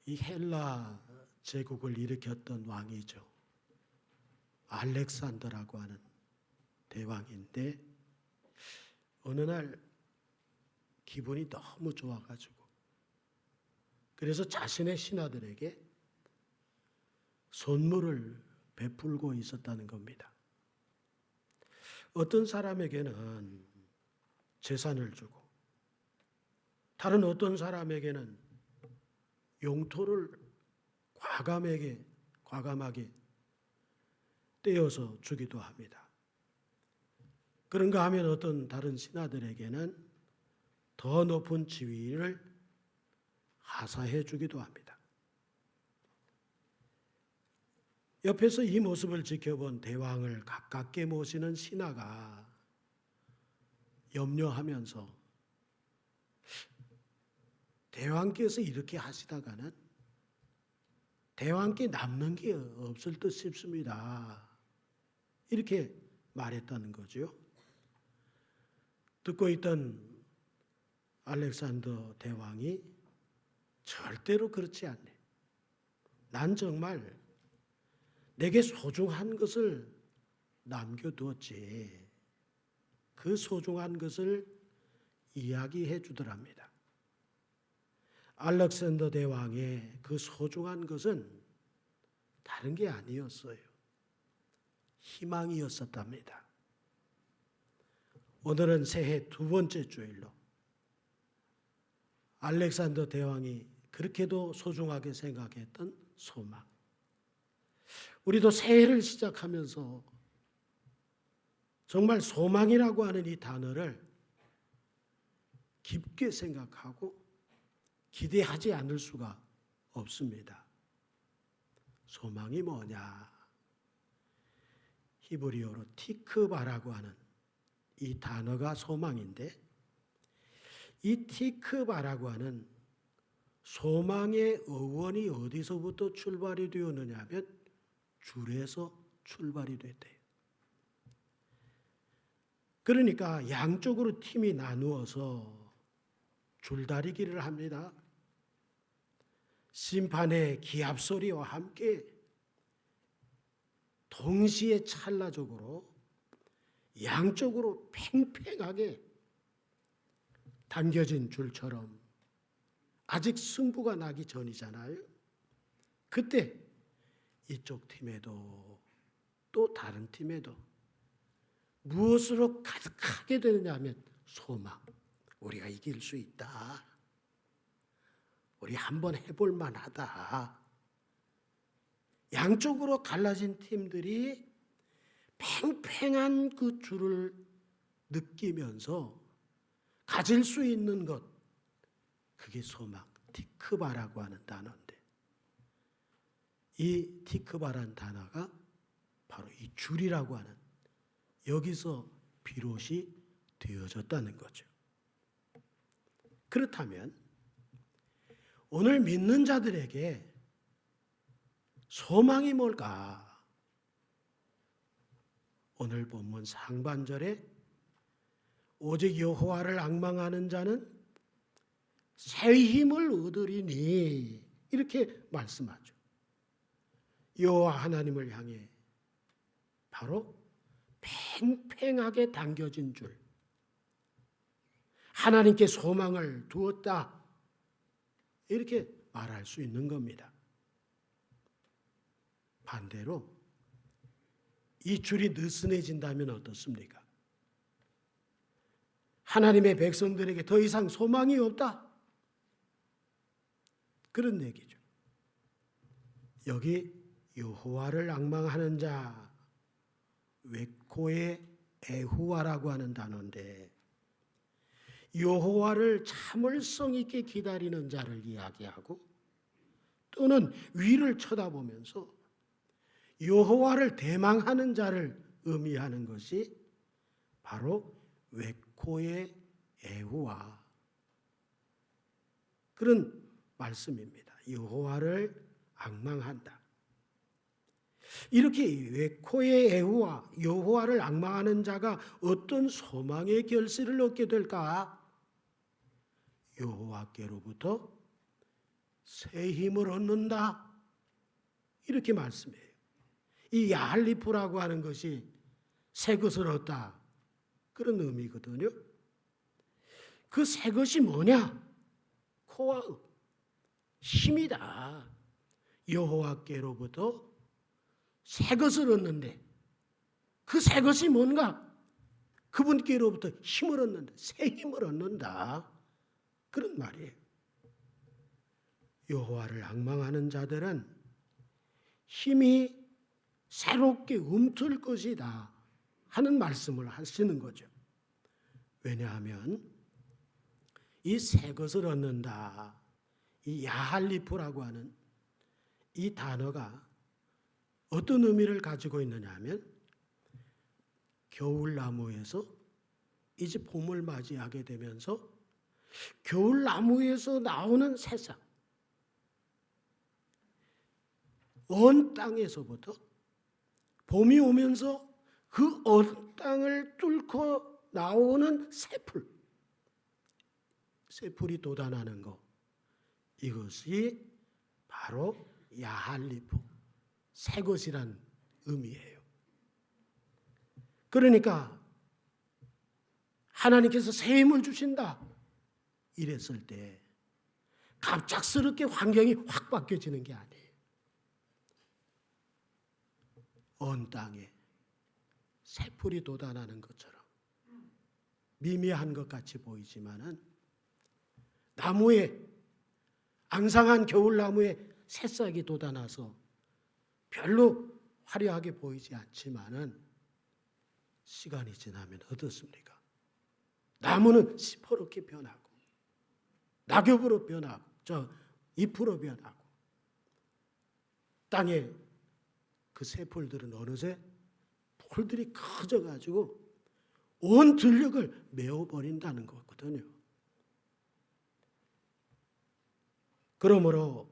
이 헬라 제국을 일으켰던 왕이죠. 알렉산더라고 하는 대왕인데 어느 날 기분이 너무 좋아가지고 그래서 자신의 신하들에게 선물을 베풀고 있었다는 겁니다. 어떤 사람에게는 재산을 주고 다른 어떤 사람에게는 용토를 과감하게 떼어서 주기도 합니다. 그런가 하면 어떤 다른 신하들에게는 더 높은 지위를 하사해 주기도 합니다. 옆에서 이 모습을 지켜본 대왕을 가깝게 모시는 신하가 염려하면서 대왕께서 이렇게 하시다가는 대왕께 남는 게 없을 듯 싶습니다. 이렇게 말했다는 거죠. 듣고 있던 알렉산더 대왕이 절대로 그렇지 않네. 난 정말 내게 소중한 것을 남겨두었지. 그 소중한 것을 이야기해 주더랍니다. 알렉산더 대왕의 그 소중한 것은 다른 게 아니었어요. 희망이었었답니다. 오늘은 새해 두 번째 주일로 알렉산더 대왕이 그렇게도 소중하게 생각했던 소망. 우리도 새해를 시작하면서 정말 소망이라고 하는 이 단어를 깊게 생각하고 기대하지 않을 수가 없습니다. 소망이 뭐냐? 히브리어로 티크바라고 하는 이 단어가 소망인데 이 티크바라고 하는 소망의 어원이 어디서부터 출발이 되었느냐 하면 줄에서 출발이 됐대요. 그러니까 양쪽으로 팀이 나누어서 줄다리기를 합니다. 심판의 기합 소리와 함께 동시에 찰나적으로 양쪽으로 팽팽하게 당겨진 줄처럼 아직 승부가 나기 전이잖아요. 그때 이쪽 팀에도 또 다른 팀에도 무엇으로 가득하게 되느냐 하면 소망. 우리가 이길 수 있다. 우리 한번 해볼 만하다. 양쪽으로 갈라진 팀들이 팽팽한 그 줄을 느끼면서 가질 수 있는 것, 그게 소망, 티크바라고 하는 단어인데 이 티크바라는 단어가 바로 이 줄이라고 하는 여기서 비롯이 되어졌다는 거죠. 그렇다면 오늘 믿는 자들에게 소망이 뭘까? 오늘 본문 상반절에 오직 여호와를 앙망하는 자는 새 힘을 얻으리니 이렇게 말씀하죠. 여호와 하나님을 향해 바로 팽팽하게 당겨진 줄, 하나님께 소망을 두었다 이렇게 말할 수 있는 겁니다. 반대로 이 줄이 느슨해진다면 어떻습니까? 하나님의 백성들에게 더 이상 소망이 없다. 그런 얘기죠. 여기 여호와를 앙망하는 자, 웨코의 에후와라고 하는 단어인데 여호와를 참을성 있게 기다리는 자를 이야기하고 또는 위를 쳐다보면서 여호와를 대망하는 자를 의미하는 것이 바로 웨코의 에후와 그런 말씀입니다. 여호와를 앙망한다. 이렇게 웨코의 에후와 여호와를 앙망하는 자가 어떤 소망의 결실을 얻게 될까? 여호와께로부터 새 힘을 얻는다. 이렇게 말씀해요. 이 야할리프라고 하는 것이 새 것을 얻다. 그런 의미거든요. 그 새 것이 뭐냐? 코와 힘이다. 여호와께로부터 새 것을 얻는데 그 새 것이 뭔가? 그분께로부터 힘을 얻는다. 새 힘을 얻는다. 그런 말이에요. 여호와를 앙망하는 자들은 힘이 새롭게 움틀 것이다 하는 말씀을 하시는 거죠. 왜냐하면 이 새 것을 얻는다. 이 야할리프라고 하는 이 단어가 어떤 의미를 가지고 있느냐 하면 겨울나무에서 이제 봄을 맞이하게 되면서 겨울나무에서 나오는 새싹, 언 땅에서부터 봄이 오면서 그 언 땅을 뚫고 나오는 새풀이 돋아나는 것, 이것이 바로 야할리프, 새 것이란 의미예요. 그러니까 하나님께서 새 힘을 주신다 이랬을 때 갑작스럽게 환경이 확 바뀌어지는 게 아니에요. 언 땅에 새풀이 돋아나는 것처럼 미미한 것 같이 보이지만은 나무에 앙상한 겨울나무에 새싹이 돋아나서 별로 화려하게 보이지 않지만은 시간이 지나면 어떻습니까? 나무는 시퍼렇게 변하고 낙엽으로 변하고 잎으로 변하고 땅에 그 새풀들은 어느새 풀들이 커져가지고 온 들녘을 메워버린다는 거거든요. 그러므로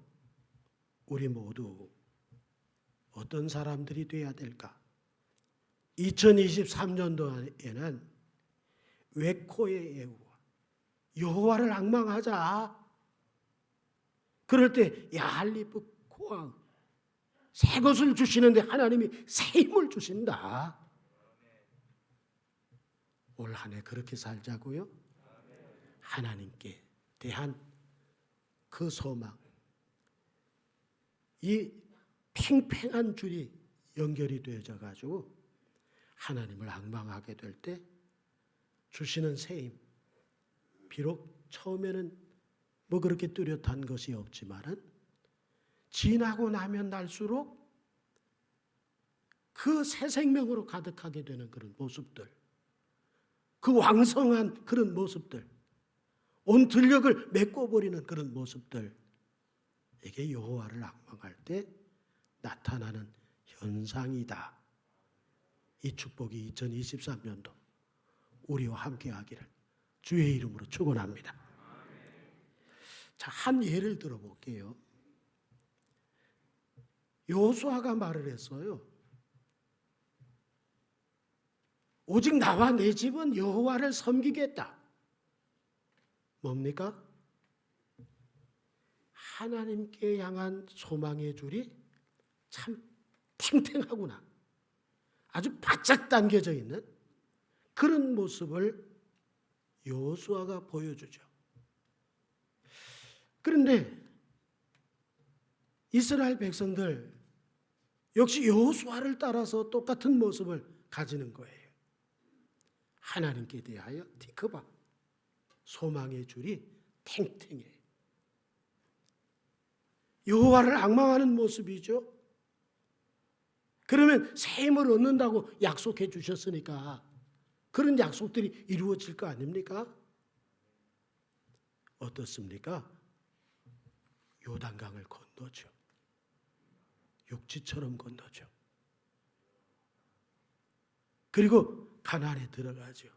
우리 모두 어떤 사람들이 돼야 될까? 2023년도에는 외코의 예우와 여호와를 앙망하자. 그럴 때 야할리프 코아 새 것을 주시는데 하나님이 새 힘을 주신다. 올 한 해 그렇게 살자고요. 하나님께 대한 그 소망, 이 팽팽한 줄이 연결이 되어져 가지고 하나님을 앙망하게 될 때 주시는 새 힘, 비록 처음에는 뭐 그렇게 뚜렷한 것이 없지만은 지나고 나면 날수록 그 새 생명으로 가득하게 되는 그런 모습들, 그 왕성한 그런 모습들, 온 들녘을 메꿔버리는 그런 모습들, 이게 여호와를 앙망할 때 나타나는 현상이다. 이 축복이 2023년도 우리와 함께하기를 주의 이름으로 축원합니다. 자, 한 예를 들어볼게요. 여호수아가 말을 했어요. 오직 나와 내 집은 여호와를 섬기겠다. 뭡니까? 하나님께 향한 소망의 줄이 참 탱탱하구나. 아주 바짝 당겨져 있는 그런 모습을 여호수아가 보여주죠. 그런데 이스라엘 백성들 역시 여호수아를 따라서 똑같은 모습을 가지는 거예요. 하나님께 대하여 티크바, 소망의 줄이 탱탱해. 여호와를 앙망하는 모습이죠. 그러면 새 힘을 얻는다고 약속해 주셨으니까 그런 약속들이 이루어질 거 아닙니까? 어떻습니까? 요단강을 건너죠. 육지처럼 건너죠. 그리고 가나안에 들어가죠.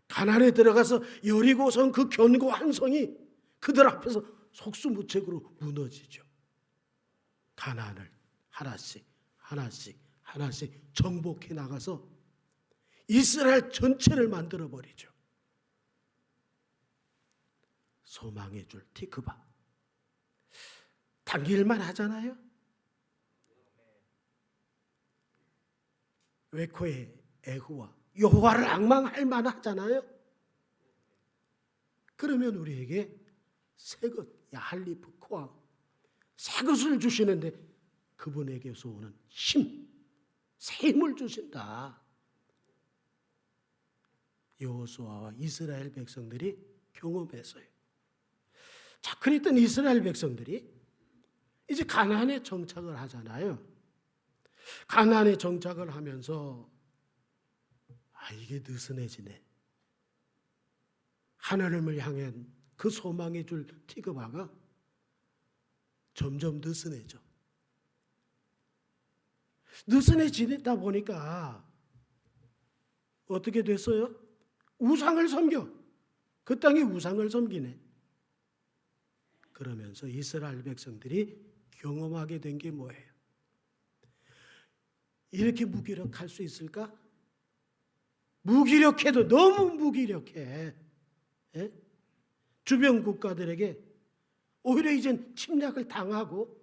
가나안에 들어가서 여리고성 그 견고한 성이 그들 앞에서 속수무책으로 무너지죠. 가나안을 하나씩 정복해 나가서 이스라엘 전체를 만들어 버리죠. 소망의 줄 티크바. 당길만 하잖아요. 웨코의 에후와 여호와를 앙망할 만하잖아요. 그러면 우리에게 새것, 야할리프 코아, 새것을 주시는데 그분에게서 오는 힘, 새 힘을 주신다. 여호수아와 이스라엘 백성들이 경험했어요. 자, 그랬던 이스라엘 백성들이 이제 가나안에 정착을 하잖아요. 가나안에 정착을 하면서 이게 느슨해지네. 하나님을 향한 그 소망의 줄 티그바가 점점 느슨해져. 느슨해지다 보니까 어떻게 됐어요? 우상을 섬겨. 그 땅에 우상을 섬기네. 그러면서 이스라엘 백성들이 경험하게 된 게 뭐예요? 이렇게 무기력할 수 있을까? 무기력해도 너무 무기력해. 예? 주변 국가들에게 오히려 이젠 침략을 당하고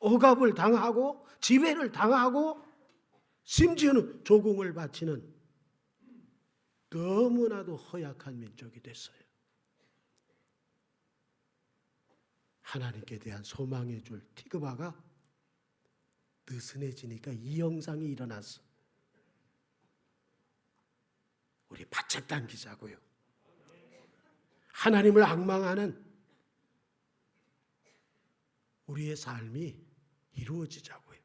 억압을 당하고 지배를 당하고 심지어는 조공을 바치는 너무나도 허약한 민족이 됐어요. 하나님께 대한 소망의 줄 티그바가 느슨해지니까 이 영상이 일어났어. 우리 바짝 당기자고요. 하나님을 앙망하는 우리의 삶이 이루어지자고요.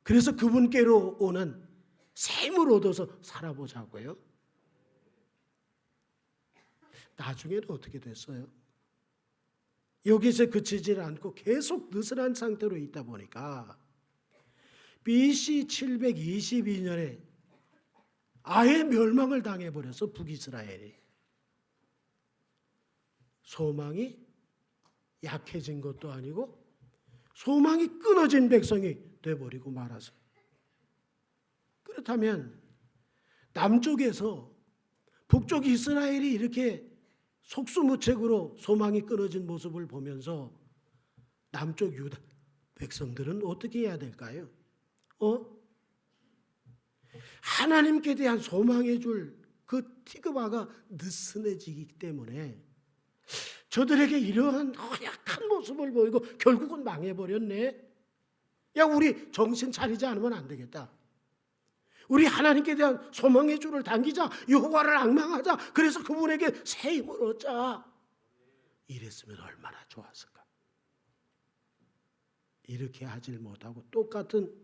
그래서 그분께로 오는 샘을 얻어서 살아보자고요. 나중에는 어떻게 됐어요? 여기서 그치지 않고 계속 느슨한 상태로 있다 보니까 BC 722년에 아예 멸망을 당해버려서 북이스라엘이. 소망이 약해진 것도 아니고 소망이 끊어진 백성이 돼버리고 말아서. 그렇다면 남쪽에서 북쪽 이스라엘이 이렇게 속수무책으로 소망이 끊어진 모습을 보면서 남쪽 유다 백성들은 어떻게 해야 될까요? 하나님께 대한 소망의 줄 그 티그바가 느슨해지기 때문에 저들에게 이러한 허약한 모습을 보이고 결국은 망해버렸네. 야, 우리 정신 차리지 않으면 안 되겠다. 우리 하나님께 대한 소망의 줄을 당기자. 여호와를 앙망하자. 그래서 그분에게 새 힘을 얻자. 이랬으면 얼마나 좋았을까. 이렇게 하질 못하고 똑같은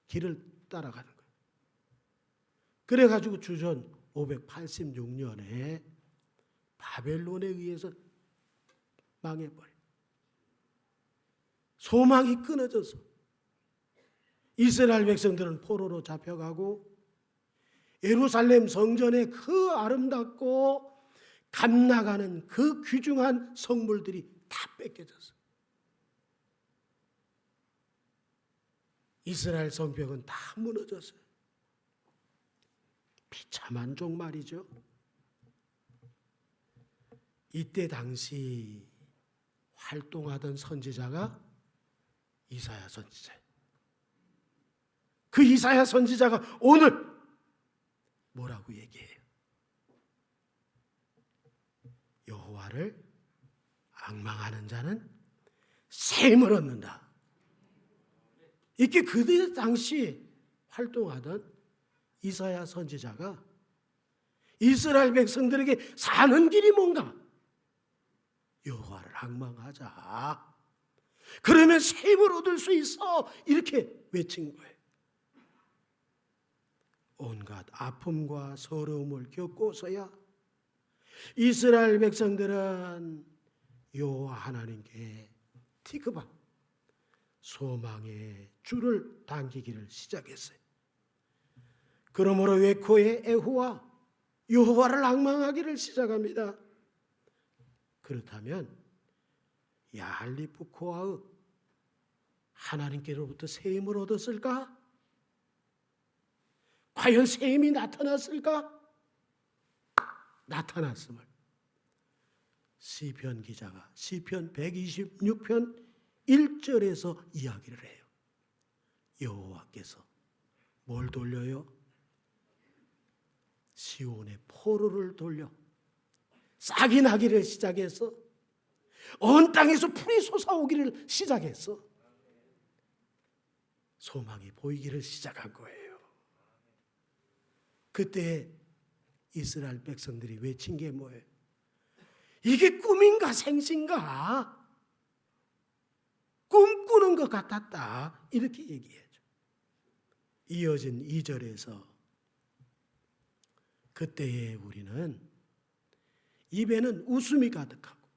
길을 따라가는 거예요. 그래가지고 주전 586년에 바벨론에 의해서 망해버려. 소망이 끊어져서 이스라엘 백성들은 포로로 잡혀가고 예루살렘 성전의 그 아름답고 감나가는 그 귀중한 성물들이 다 뺏겨졌어. 이스라엘 성벽은 다 무너졌어요. 비참한 종말이죠. 이때 당시 활동하던 선지자가 이사야 선지자예요. 그 이사야 선지자가 오늘 뭐라고 얘기해요? 여호와를 앙망하는 자는 새 힘을 얻는다. 이게 그때 당시 활동하던 이사야 선지자가 이스라엘 백성들에게 사는 길이 뭔가? 여호와를 앙망하자. 그러면 새 힘을 얻을 수 있어. 이렇게 외친 거예요. 온갖 아픔과 서러움을 겪고서야 이스라엘 백성들은 여호와 하나님께 티그바 소망의 줄을 당기기를 시작했어요. 그러므로 웨코의 에후와 여호와를 앙망하기를 시작합니다. 그렇다면 야할리프코아의 하나님께로부터 새 힘을 얻었을까? 과연 새 힘이 나타났을까? 나타났음을 시편 기자가 시편 126편 1절에서 이야기를 해요. 여호와께서 뭘 돌려요? 시온의 포로를 돌려 싹이 나기를 시작해서 온 땅에서 풀이 솟아오기를 시작했어. 소망이 보이기를 시작한 거예요. 그때 이스라엘 백성들이 외친 게 뭐예요? 이게 꿈인가 생신가? 꿈꾸는 것 같았다. 이렇게 얘기해줘. 이어진 2절에서 그때에 우리는 입에는 웃음이 가득하고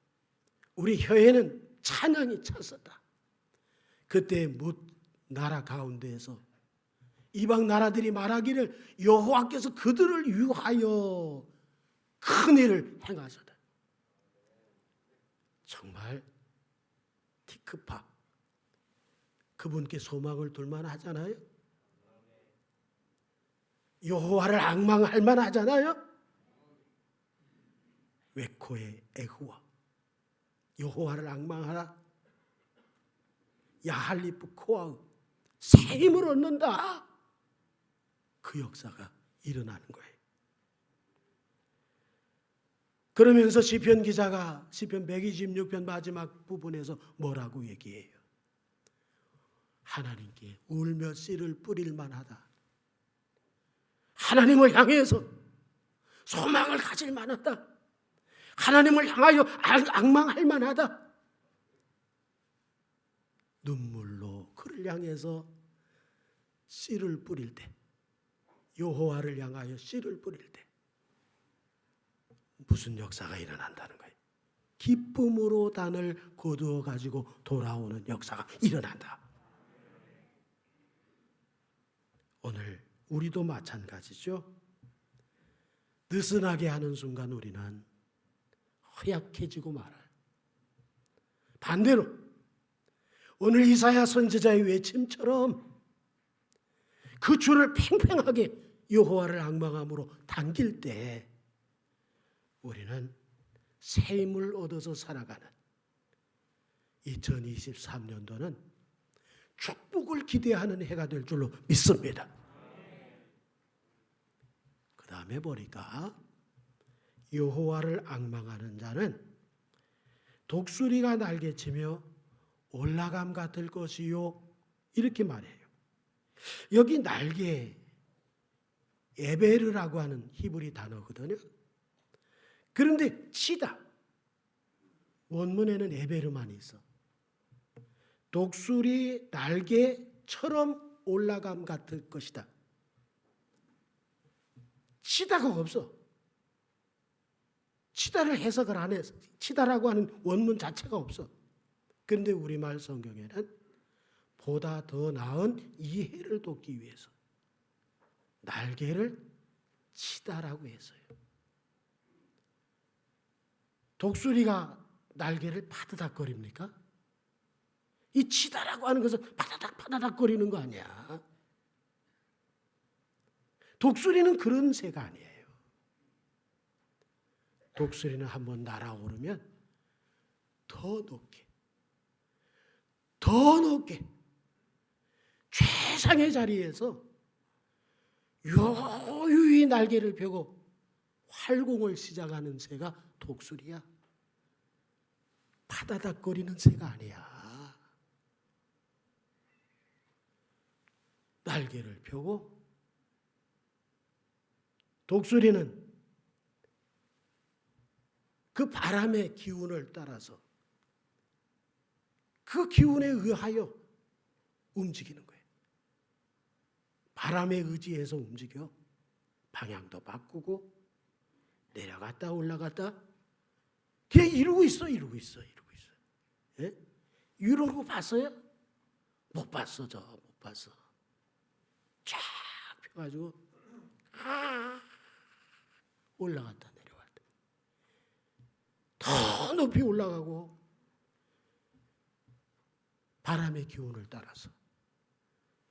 우리 혀에는 찬양이 찼었다. 그때 뭇 나라 가운데에서 이방 나라들이 말하기를 여호와께서 그들을 위하여 큰 일을 행하셨다. 정말 티크파 그분께 소망을 둘만 하잖아요. 여호와를 앙망할 만 하잖아요. 웨코의 에후와 여호와를 앙망하라. 야할리프 코아우 새 힘을 얻는다. 그 역사가 일어나는 거예요. 그러면서 시편 기자가 시편 126편 마지막 부분에서 뭐라고 얘기해요? 하나님께 울며 씨를 뿌릴 만하다. 하나님을 향해서 소망을 가질 만하다. 하나님을 향하여 앙망할 만하다. 눈물로 그를 향해서 씨를 뿌릴 때, 여호와를 향하여 씨를 뿌릴 때 무슨 역사가 일어난다는 거예요? 기쁨으로 단을 거두어 가지고 돌아오는 역사가 일어난다. 오늘 우리도 마찬가지죠. 느슨하게 하는 순간 우리는 허약해지고 말아요. 반대로 오늘 이사야 선지자의 외침처럼 그 줄을 팽팽하게 여호와를 앙망함으로 당길 때 우리는 새 힘을 얻어서 살아가는 2023년도는 축복을 기대하는 해가 될 줄로 믿습니다. 그 다음에 보니까 여호와를 앙망하는 자는 독수리가 날개치며 올라감 같을 것이요 이렇게 말해요. 여기 날개 에베르라고 하는 히브리 단어거든요. 그런데 치다 원문에는 에베르만 있어. 독수리 날개처럼 올라감 같을 것이다. 치다가 없어. 치다를 해석을 안 해서 치다라고 하는 원문 자체가 없어. 그런데 우리말 성경에는 보다 더 나은 이해를 돕기 위해서 날개를 치다라고 했어요. 독수리가 날개를 파드닥거립니까? 이 치다라고 하는 것은 파다닥 거리는 거 아니야. 독수리는 그런 새가 아니에요. 독수리는 한번 날아오르면 더 높게 최상의 자리에서 요유히 날개를 펴고 활공을 시작하는 새가 독수리야. 파다닥거리는 새가 아니야. 날개를 펴고 독수리는 그 바람의 기운을 따라서 그 기운에 의하여 움직이는 거예요. 바람에 의지해서 움직여. 방향도 바꾸고 내려갔다 올라갔다 그냥 이러고 있어. 예? 이런 거 봤어요? 못 봤어. 못 봤어. 쫙 펴가지고 올라갔다 내려갔다 더 높이 올라가고 바람의 기운을 따라서.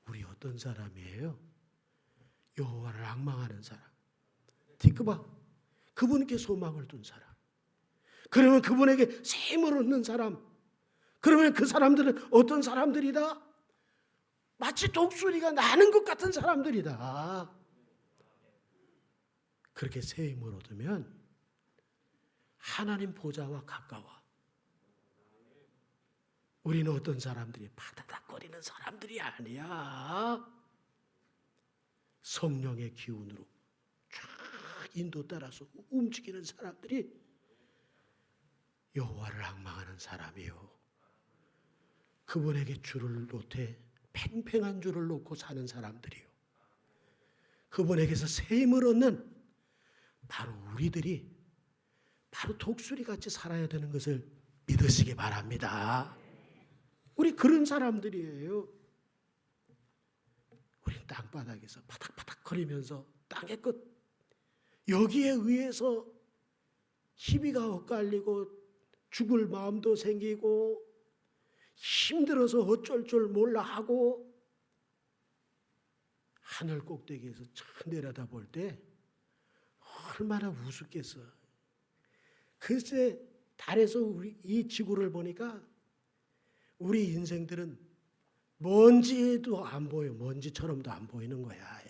우리 어떤 사람이에요? 여호와를 앙망하는 사람. 티크바 그분께 소망을 둔 사람. 그러면 그분에게 새 힘을 얻는 사람, 그러면 그 사람들은 어떤 사람들이다? 마치 독수리가 나는 것 같은 사람들이다. 그렇게 새 힘을 얻으면 하나님 보좌와 가까워. 우리는 어떤 사람들이 바다닥거리는 사람들이 아니야. 성령의 기운으로 쫙 인도 따라서 움직이는 사람들이 여호와를 앙망하는 사람이요. 그분에게 줄을 놓되 팽팽한 줄을 놓고 사는 사람들이요. 그분에게서 새 힘을 얻는 바로 우리들이 바로 독수리같이 살아야 되는 것을 믿으시기 바랍니다. 우리 그런 사람들이에요. 우리 땅바닥에서 바닥바닥 거리면서 땅의 끝 여기에 의해서 희비가 엇갈리고 죽을 마음도 생기고 힘들어서 어쩔 줄 몰라 하고 하늘 꼭대기에서 참 내려다볼 때 얼마나 우습겠어. 글쎄 달에서 우리 이 지구를 보니까 우리 인생들은 먼지도 안 보여. 먼지처럼도 안 보이는 거야.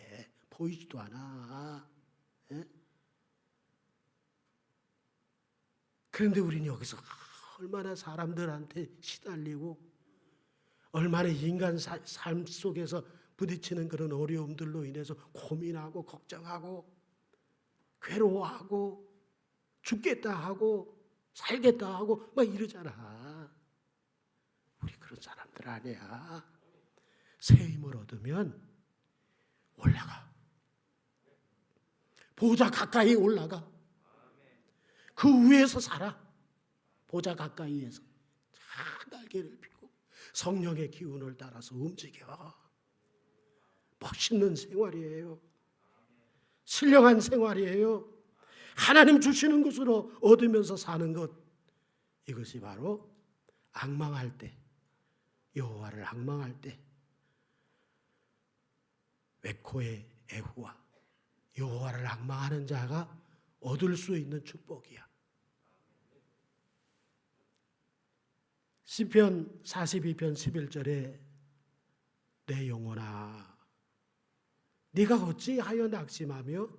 보이지도 않아. 그런데 우리는 여기서 얼마나 사람들한테 시달리고 얼마나 인간 삶 속에서 부딪히는 그런 어려움들로 인해서 고민하고 걱정하고 괴로워하고 죽겠다 하고 살겠다 하고 막 이러잖아. 우리 그런 사람들 아니야. 새 힘을 얻으면 올라가. 보좌 가까이 올라가. 그 위에서 살아. 보좌 가까이에서 날개를 펴고 성령의 기운을 따라서 움직여. 멋있는 생활이에요. 신령한 생활이에요. 하나님 주시는 것으로 얻으면서 사는 것, 이것이 바로 앙망할 때, 여호와를 앙망할 때 웨코의 애후와 여호와를 앙망하는 자가 얻을 수 있는 축복이야. 시편 42편 11절에 내 영혼아 네가 어찌하여 낙심하며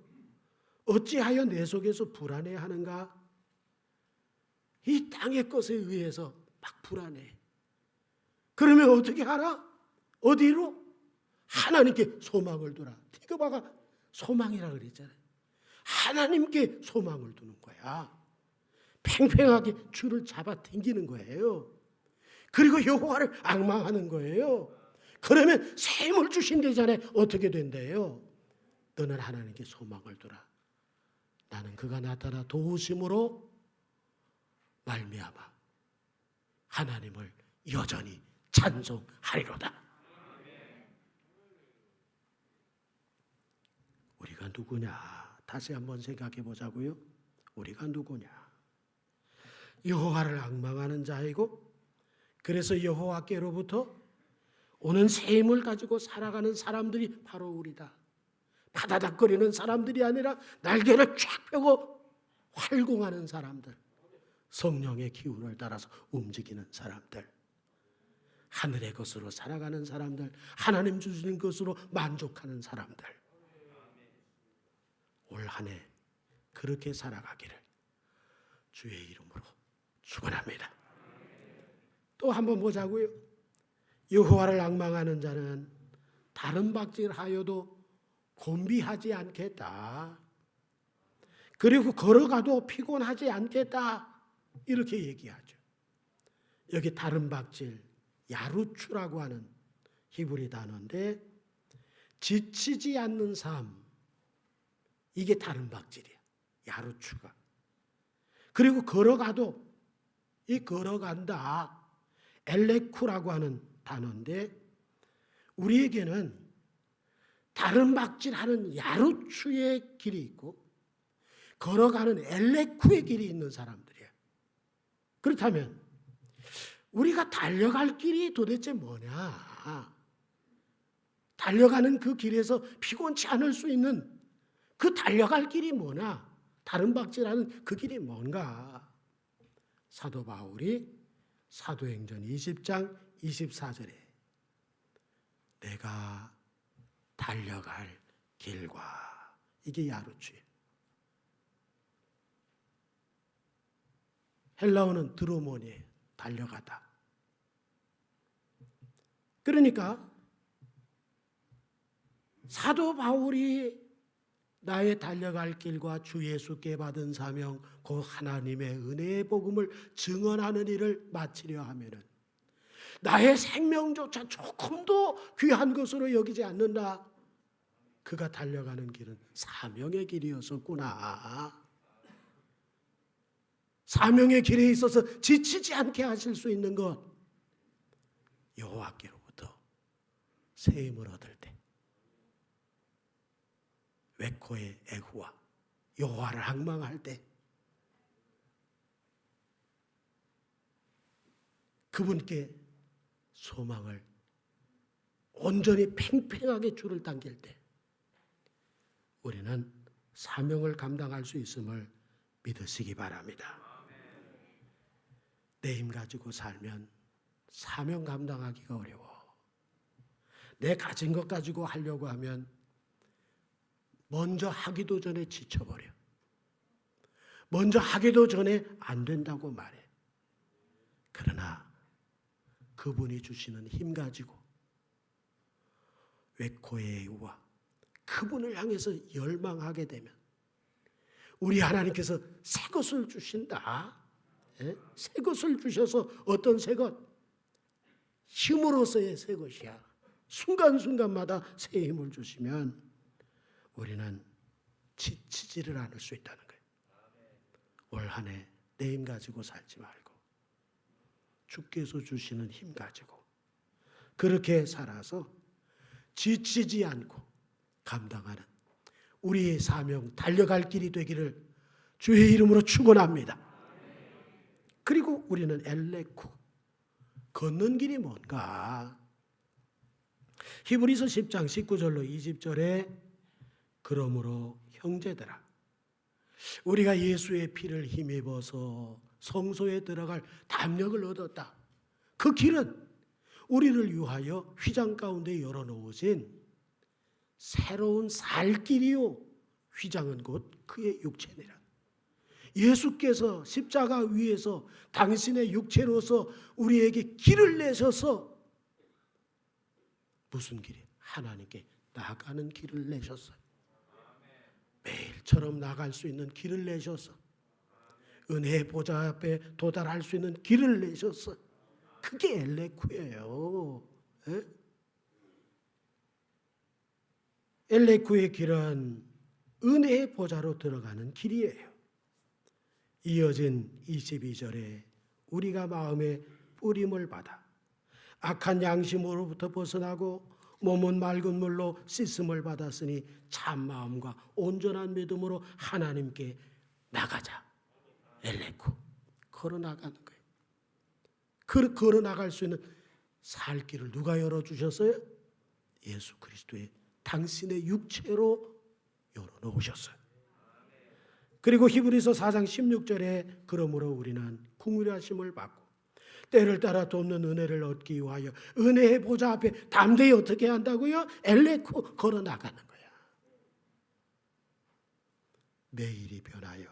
어찌하여 내 속에서 불안해하는가? 이 땅의 것에 의해서 막 불안해. 그러면 어떻게 하라? 어디로? 하나님께 소망을 두라. 티그바가 소망이라 그랬잖아요. 하나님께 소망을 두는 거야. 팽팽하게 줄을 잡아 당기는 거예요. 그리고 여호와를 앙망하는 거예요. 그러면 새 힘을 주신다잖아요. 어떻게 된대요? 너는 하나님께 소망을 두라. 나는 그가 나타나 도우심으로 말미암아 하나님을 여전히 찬송하리로다. 우리가 누구냐? 다시 한번 생각해 보자고요. 우리가 누구냐? 여호와를 앙망하는 자이고 그래서 여호와께로부터 오는 새 힘을 가지고 살아가는 사람들이 바로 우리다. 바다닥거리는 사람들이 아니라 날개를 쫙 펴고 활공하는 사람들, 성령의 기운을 따라서 움직이는 사람들, 하늘의 것으로 살아가는 사람들, 하나님 주시는 것으로 만족하는 사람들, 올 한 해 그렇게 살아가기를 주의 이름으로 축원합니다. 또 한번 보자고요. 여호와를 앙망하는 자는 다른 박질하여도 곤비하지 않겠다. 그리고 걸어가도 피곤하지 않겠다. 이렇게 얘기하죠. 여기 다른 박질, 야루추라고 하는 히브리 단어인데 지치지 않는 삶, 이게 다른 박질이야. 야루추가. 그리고 걸어가도 이 걸어간다. 엘레쿠라고 하는 단어인데 우리에게는 다른 박질하는 야루추의 길이 있고 걸어가는 엘레쿠의 길이 있는 사람들이야. 그렇다면 우리가 달려갈 길이 도대체 뭐냐? 달려가는 그 길에서 피곤치 않을 수 있는 그 달려갈 길이 뭐냐? 다른 박질하는 그 길이 뭔가? 사도 바울이 사도행전 20장 24절에 내가 달려갈 길과, 이게 야루추예요. 헬라어는 드로몬이에요. 달려가다. 그러니까 사도 바울이 나의 달려갈 길과 주 예수께 받은 사명, 그 하나님의 은혜의 복음을 증언하는 일을 마치려 하면은 나의 생명조차 조금도 귀한 것으로 여기지 않는다. 그가 달려가는 길은 사명의 길이었었구나. 사명의 길에 있어서 지치지 않게 하실 수 있는 것, 여호와께로부터 새 힘을 얻을 때 웨코의 애후와 여호와를 앙망할 때 그분께 소망을 온전히 팽팽하게 줄을 당길 때 우리는 사명을 감당할 수 있음을 믿으시기 바랍니다. 내 힘 가지고 살면 사명 감당하기가 어려워. 내 가진 것 가지고 하려고 하면 먼저 하기도 전에 지쳐버려. 먼저 하기도 전에 안 된다고 말해. 그러나 그분이 주시는 힘 가지고 웨코의 애우와 그분을 향해서 열망하게 되면 우리 하나님께서 새 것을 주신다. 새 것을 주셔서 어떤 새 것? 힘으로서의 새 것이야. 순간순간마다 새 힘을 주시면 우리는 지치지를 않을 수 있다는 거예요. 올 한 해 내 힘 가지고 살지 말고 주께서 주시는 힘 가지고 그렇게 살아서 지치지 않고 감당하는 우리의 사명, 달려갈 길이 되기를 주의 이름으로 축원합니다. 그리고 우리는 엘레쿠, 걷는 길이 뭔가? 히브리서 10장 19절로 20절에 그러므로 형제들아 우리가 예수의 피를 힘입어서 성소에 들어갈 담력을 얻었다. 그 길은 우리를 위하여 휘장 가운데 열어놓으신 새로운 살 길이요, 휘장은 곧 그의 육체니라. 예수께서 십자가 위에서 당신의 육체로서 우리에게 길을 내셔서 무슨 길이? 하나님께 나가는 길을 내셨어요. 매일처럼 나갈 수 있는 길을 내셔서 은혜의 보좌 앞에 도달할 수 있는 길을 내셨어. 그게 엘레쿠예요. 엘레쿠의 길은 은혜의 보좌로 들어가는 길이에요. 이어진 22절에 우리가 마음에 뿌림을 받아 악한 양심으로부터 벗어나고 몸은 맑은 물로 씻음을 받았으니 참 마음과 온전한 믿음으로 하나님께 나가자. 엘레쿠, 걸어나가는 거예요. 걸어나갈 수 있는 살 길을 누가 열어주셨어요? 예수 그리스도의 당신의 육체로 열어놓으셨어요. 그리고 히브리서 4장 16절에 그러므로 우리는 긍휼하심을 받고 때를 따라 돕는 은혜를 얻기 위하여 은혜의 보좌 앞에 담대히 어떻게 한다고요? 엘레쿠, 걸어나가는 거야. 매일이 변하여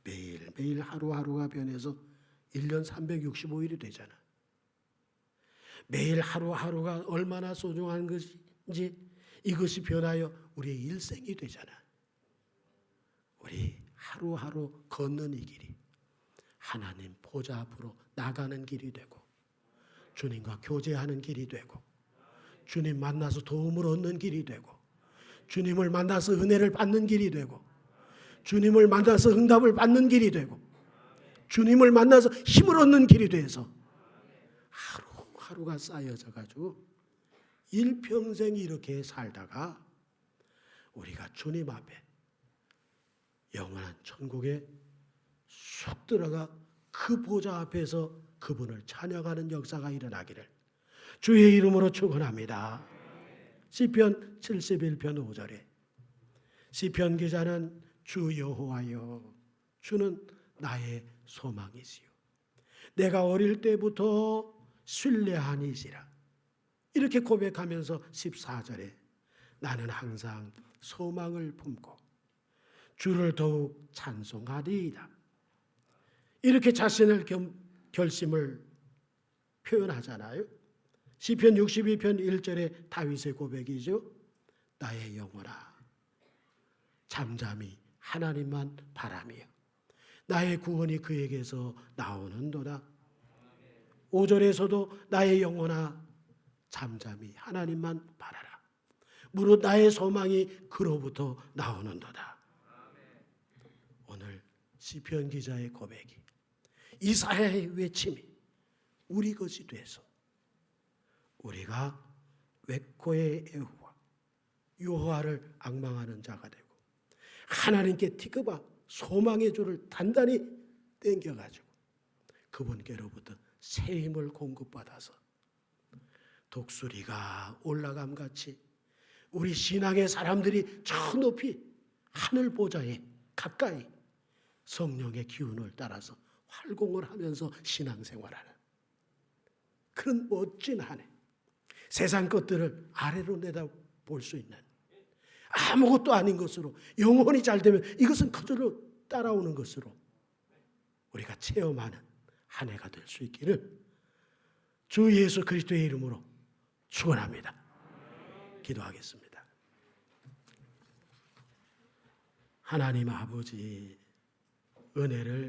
매일 하루하루가 변해서 1년 365일이 되잖아. 매일 하루하루가 얼마나 소중한 것인지 이것이 변하여 우리의 일생이 되잖아. 우리 하루하루 걷는 이 길이 하나님 보좌 앞으로 나가는 길이 되고 주님과 교제하는 길이 되고 주님 만나서 도움을 얻는 길이 되고 주님을 만나서 은혜를 받는 길이 되고 주님을 만나서 응답을 받는 길이 되고 주님을 만나서 힘을 얻는 길이 돼서 하루하루가 쌓여져 가지고 일평생 이렇게 살다가 우리가 주님 앞에 영원한 천국에 쑥 들어가 그 보좌 앞에서 그분을 찬양하는 역사가 일어나기를 주의 이름으로 축원합니다. 시편 71편 5절에 시편 기자는 주 여호와여 주는 나의 소망이시요 내가 어릴 때부터 신뢰하니지라. 이렇게 고백하면서 14절에 나는 항상 소망을 품고 주를 더욱 찬송하리이다. 이렇게 자신을 결심을 표현하잖아요. 시편 62편 1절에 다윗의 고백이죠. 나의 영혼아 잠잠히 하나님만 바라며 나의 구원이 그에게서 나오는도다. 5절에서도 나의 영혼아 잠잠히 하나님만 바라라. 무릇 나의 소망이 그로부터 나오는도다. 오늘 시편 기자의 고백이 이사야의 외침이 우리 것이 돼서 우리가 웹코의 애후와 여호와를 앙망하는 자가 되고 하나님께 티그바 소망의 줄을 단단히 당겨가지고 그분께로부터 새 힘을 공급받아서 독수리가 올라감같이 우리 신앙의 사람들이 저 높이 하늘 보좌에 가까이 성령의 기운을 따라서 활공을 하면서 신앙생활하는 그런 멋진 한 해, 세상 것들을 아래로 내다볼 수 있는 아무것도 아닌 것으로 영혼이 잘 되면 이것은 그대로 따라오는 것으로 우리가 체험하는 한 해가 될 수 있기를 주 예수 그리스도의 이름으로 축원합니다. 기도하겠습니다. 하나님 아버지 은혜를